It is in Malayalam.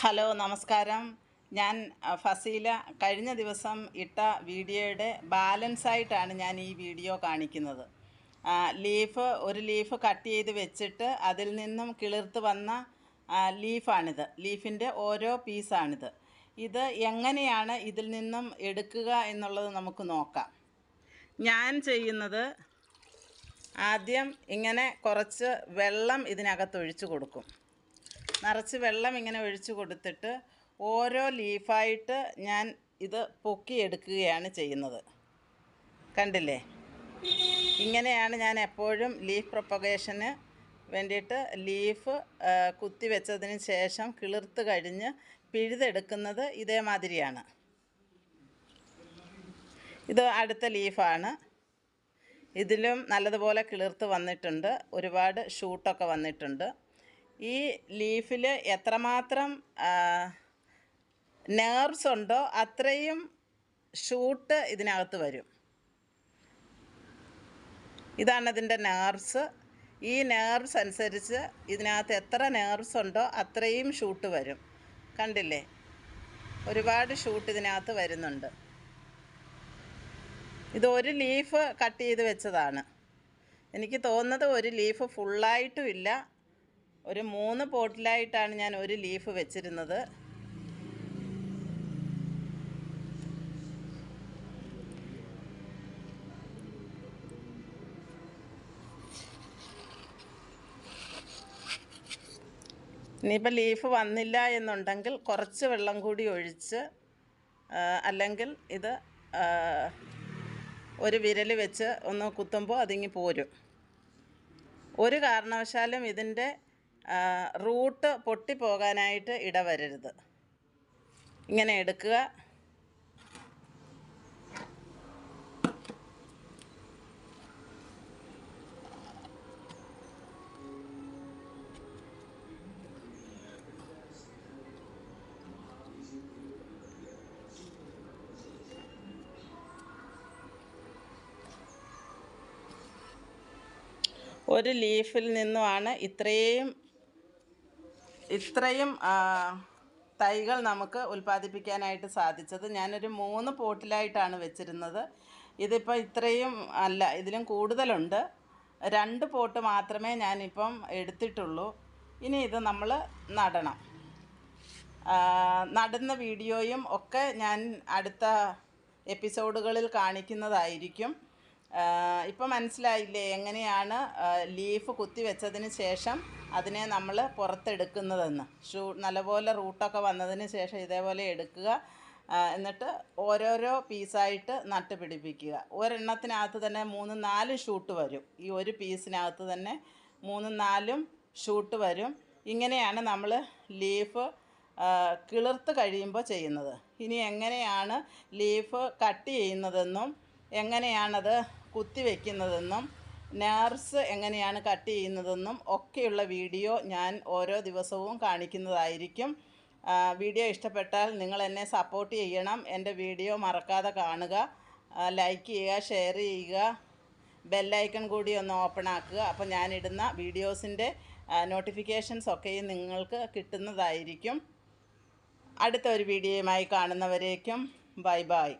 ഹലോ നമസ്കാരം. ഞാൻ ഫസീല. കഴിഞ്ഞ ദിവസം ഇട്ട വീഡിയോയുടെ ബാലൻസായിട്ടാണ് ഞാൻ ഈ വീഡിയോ കാണിക്കുന്നത്. ഒരു ലീഫ് കട്ട് ചെയ്ത് വെച്ചിട്ട് അതിൽ നിന്നും കിളിർത്ത് വന്ന ലീഫാണിത്. ലീഫിൻ്റെ ഓരോ പീസാണിത്. ഇത് എങ്ങനെയാണ് ഇതിൽ നിന്നും എടുക്കുക എന്നുള്ളത് നമുക്ക് നോക്കാം. ഞാൻ ചെയ്യുന്നത്, ആദ്യം ഇങ്ങനെ കുറച്ച് വെള്ളം ഇതിനകത്തൊഴിച്ച് കൊടുക്കും. നിറച്ച് വെള്ളം ഇങ്ങനെ ഒഴിച്ച് കൊടുത്തിട്ട് ഓരോ ലീഫായിട്ട് ഞാൻ ഇത് പൊക്കിയെടുക്കുകയാണ് ചെയ്യുന്നത്. കണ്ടില്ലേ? ഇങ്ങനെയാണ് ഞാൻ എപ്പോഴും ലീഫ് പ്രൊപ്പഗേഷന് വേണ്ടിയിട്ട് ലീഫ് കുത്തി വെച്ചതിന് ശേഷം കിളിർത്ത് കഴിഞ്ഞ് പിഴുതെടുക്കുന്നത് ഇതേമാതിരിയാണ്. ഇത് അടുത്ത ലീഫാണ്. ഇതിലും നല്ലതുപോലെ കിളിർത്ത് വന്നിട്ടുണ്ട്. ഒരുപാട് ഷൂട്ടൊക്കെ വന്നിട്ടുണ്ട്. ഈ ലീഫിൽ എത്രമാത്രം നെർവ്സ് ഉണ്ടോ അത്രയും ഷൂട്ട് ഇതിനകത്ത് വരും. ഇതാണ് ഇതിൻ്റെ നെർവ്സ്. ഈ നെർവ്സ് അനുസരിച്ച് ഇതിനകത്ത് എത്ര നെർവ്സ് ഉണ്ടോ അത്രയും ഷൂട്ട് വരും. കണ്ടില്ലേ? ഒരുപാട് ഷൂട്ട് ഇതിനകത്ത് വരുന്നുണ്ട്. ഇത് ഒരു ലീഫ് കട്ട് ചെയ്ത് വെച്ചതാണ്. എനിക്ക് തോന്നുന്നത് ഒരു ലീഫ് ഫുള്ളായിട്ടും ഇല്ല. ഒരു 3 പോട്ടിലായിട്ടാണ് ഞാൻ ഒരു ലീഫ് വെച്ചിരുന്നത്. ഇനിയിപ്പോൾ ലീഫ് വന്നില്ല എന്നുണ്ടെങ്കിൽ കുറച്ച് വെള്ളം കൂടി ഒഴിച്ച്, അല്ലെങ്കിൽ ഇത് ഒരു വിരൽ വെച്ച് ഒന്ന് കുത്തുമ്പോൾ അതിങ്ങി പോരും. ഒരു കാരണവശാലും ഇതിൻ്റെ റൂട്ട് പൊട്ടിപ്പോകാനായിട്ട് ഇടവരരുത്. ഇങ്ങനെ എടുക്കുക. ഒരു ലീഫിൽ നിന്നുമാണ് ഇത്രയും തൈകൾ നമുക്ക് ഉൽപ്പാദിപ്പിക്കാനായിട്ട് സാധിച്ചത്. ഞാനൊരു 3 പോട്ടിലായിട്ടാണ് വെച്ചിരുന്നത്. ഇതിപ്പോൾ ഇത്രയും അല്ല, ഇതിലും കൂടുതലുണ്ട്. 2 പോട്ട് മാത്രമേ ഞാനിപ്പം എടുത്തിട്ടുള്ളൂ. ഇനി ഇത് നമ്മൾ നടണം. നടുന്ന വീഡിയോയും ഒക്കെ ഞാൻ അടുത്ത എപ്പിസോഡുകളിൽ കാണിക്കുന്നതായിരിക്കും. ഇപ്പം മനസ്സിലായില്ലേ എങ്ങനെയാണ് ലീഫ് കുത്തി വെച്ചതിന് ശേഷം അതിനെ നമ്മൾ പുറത്തെടുക്കുന്നതെന്ന്? നല്ലപോലെ റൂട്ടൊക്കെ വന്നതിന് ശേഷം ഇതേപോലെ എടുക്കുക. എന്നിട്ട് ഓരോരോ പീസായിട്ട് നട്ട് പിടിപ്പിക്കുക. ഒരെണ്ണത്തിനകത്ത് തന്നെ 3-4 ഷൂട്ട് വരും. ഈ ഒരു പീസിനകത്ത് തന്നെ 3-4 ഷൂട്ട് വരും. ഇങ്ങനെയാണ് നമ്മൾ ലീഫ് കിളിർത്ത് കഴിയുമ്പോൾ ചെയ്യുന്നത്. ഇനി എങ്ങനെയാണ് ലീഫ് കട്ട് ചെയ്യുന്നതെന്നും എങ്ങനെയാണത് കുത്തി വയ്ക്കുന്നതെന്നും നെർവ്സ് എങ്ങനെയാണ് കട്ട് ചെയ്യുന്നതെന്നും ഒക്കെയുള്ള വീഡിയോ ഞാൻ ഓരോ ദിവസവും കാണിക്കുന്നതായിരിക്കും. വീഡിയോ ഇഷ്ടപ്പെട്ടാൽ നിങ്ങൾ എന്നെ സപ്പോർട്ട് ചെയ്യണം. എൻ്റെ വീഡിയോ മറക്കാതെ കാണുക, ലൈക്ക് ചെയ്യുക, ഷെയർ ചെയ്യുക, ബെല്ലൈക്കൺ കൂടി ഒന്ന് ഓപ്പൺ ആക്കുക. അപ്പോൾ ഞാനിടുന്ന വീഡിയോസിൻ്റെ നോട്ടിഫിക്കേഷൻസ് ഒക്കെയും നിങ്ങൾക്ക് കിട്ടുന്നതായിരിക്കും. അടുത്ത ഒരു വീഡിയോയുമായി കാണുന്നവരേക്കും ബൈ ബൈ.